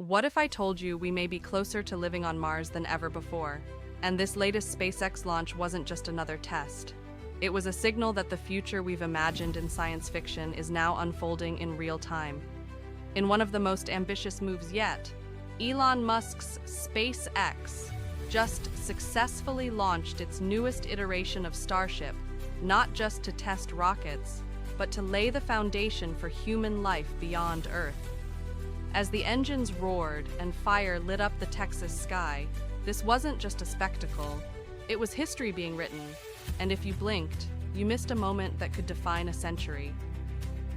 What if I told you we may be closer to living on Mars than ever before? And this latest SpaceX launch wasn't just another test. It was a signal that the future we've imagined in science fiction is now unfolding in real time. In one of the most ambitious moves yet, Elon Musk's SpaceX just successfully launched its newest iteration of Starship, not just to test rockets, but to lay the foundation for human life beyond Earth. As the engines roared and fire lit up the Texas sky, this wasn't just a spectacle, it was history being written, and if you blinked, you missed a moment that could define a century.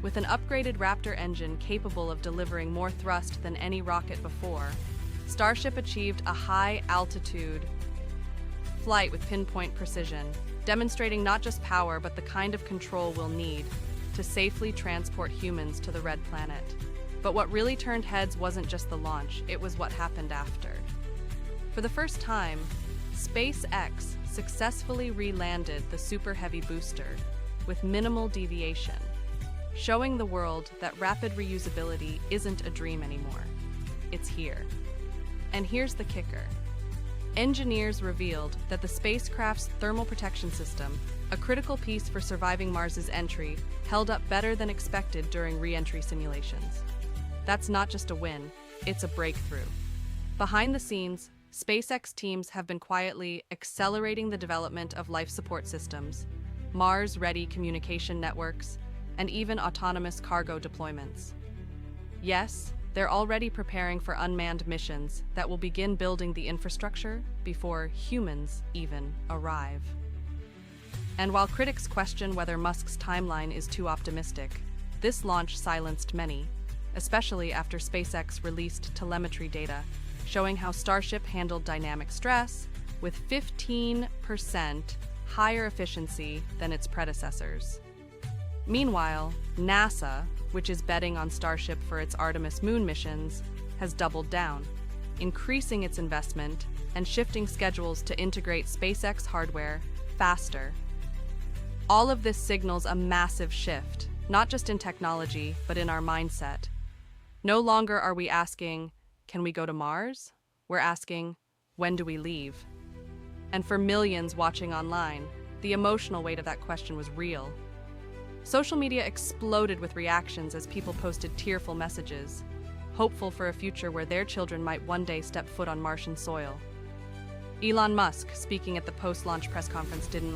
With an upgraded Raptor engine capable of delivering more thrust than any rocket before, Starship achieved a high-altitude flight with pinpoint precision, demonstrating not just power but the kind of control we'll need to safely transport humans to the Red Planet. But what really turned heads wasn't just the launch, it was what happened after. For the first time, SpaceX successfully re-landed the Super Heavy booster with minimal deviation, showing the world that rapid reusability isn't a dream anymore. It's here. And here's the kicker. Engineers revealed that the spacecraft's thermal protection system, a critical piece for surviving Mars's entry, held up better than expected during re-entry simulations. That's not just a win, it's a breakthrough. Behind the scenes, SpaceX teams have been quietly accelerating the development of life support systems, Mars-ready communication networks, and even autonomous cargo deployments. Yes, they're already preparing for unmanned missions that will begin building the infrastructure before humans even arrive. And while critics question whether Musk's timeline is too optimistic, this launch silenced many, especially after SpaceX released telemetry data showing how Starship handled dynamic stress with 15% higher efficiency than its predecessors. Meanwhile, NASA, which is betting on Starship for its Artemis moon missions, has doubled down, increasing its investment and shifting schedules to integrate SpaceX hardware faster. All of this signals a massive shift, not just in technology, but in our mindset. No longer are we asking, can we go to Mars? We're asking, when do we leave? And for millions watching online, the emotional weight of that question was real. Social media exploded with reactions as people posted tearful messages, hopeful for a future where their children might one day step foot on Martian soil. Elon Musk, speaking at the post-launch press conference, didn't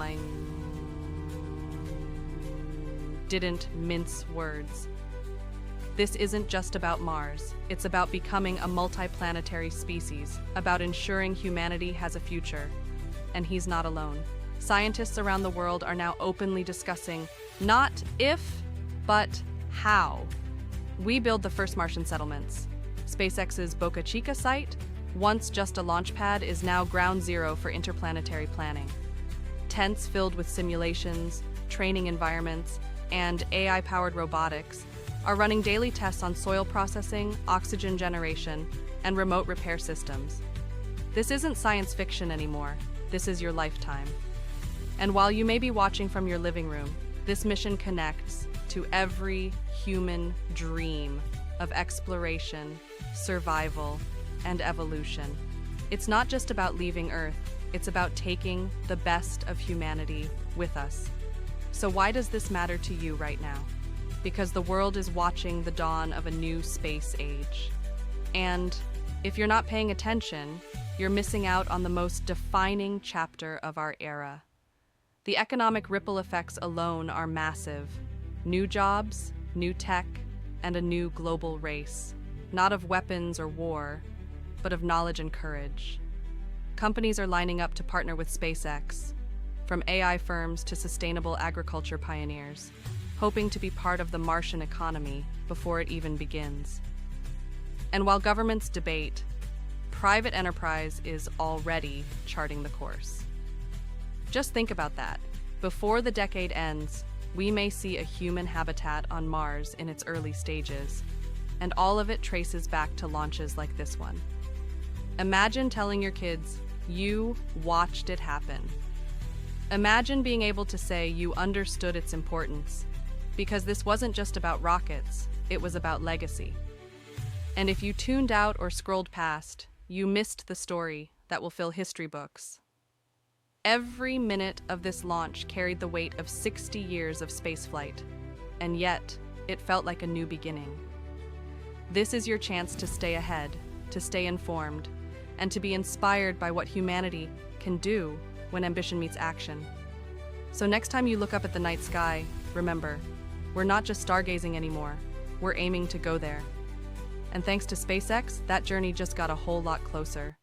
mince words. This isn't just about Mars. It's about becoming a multiplanetary species, about ensuring humanity has a future. And he's not alone. Scientists around the world are now openly discussing not if, but how we build the first Martian settlements. SpaceX's Boca Chica site, once just a launch pad, is now ground zero for interplanetary planning. Tents filled with simulations, training environments, and AI-powered robotics are running daily tests on soil processing, oxygen generation, and remote repair systems. This isn't science fiction anymore. This is your lifetime. And while you may be watching from your living room, this mission connects to every human dream of exploration, survival, and evolution. It's not just about leaving Earth, it's about taking the best of humanity with us. So why does this matter to you right now? Because the world is watching the dawn of a new space age. And if you're not paying attention, you're missing out on the most defining chapter of our era. The economic ripple effects alone are massive. New jobs, new tech, and a new global race. Not of weapons or war, but of knowledge and courage. Companies are lining up to partner with SpaceX, from AI firms to sustainable agriculture pioneers, hoping to be part of the Martian economy before it even begins. And while governments debate, private enterprise is already charting the course. Just think about that. Before the decade ends, we may see a human habitat on Mars in its early stages, and all of it traces back to launches like this one. Imagine telling your kids, you watched it happen. Imagine being able to say you understood its importance, because this wasn't just about rockets, it was about legacy. And if you tuned out or scrolled past, you missed the story that will fill history books. Every minute of this launch carried the weight of 60 years of spaceflight, and yet it felt like a new beginning. This is your chance to stay ahead, to stay informed, and to be inspired by what humanity can do when ambition meets action. So next time you look up at the night sky, remember, we're not just stargazing anymore, we're aiming to go there. And thanks to SpaceX, that journey just got a whole lot closer.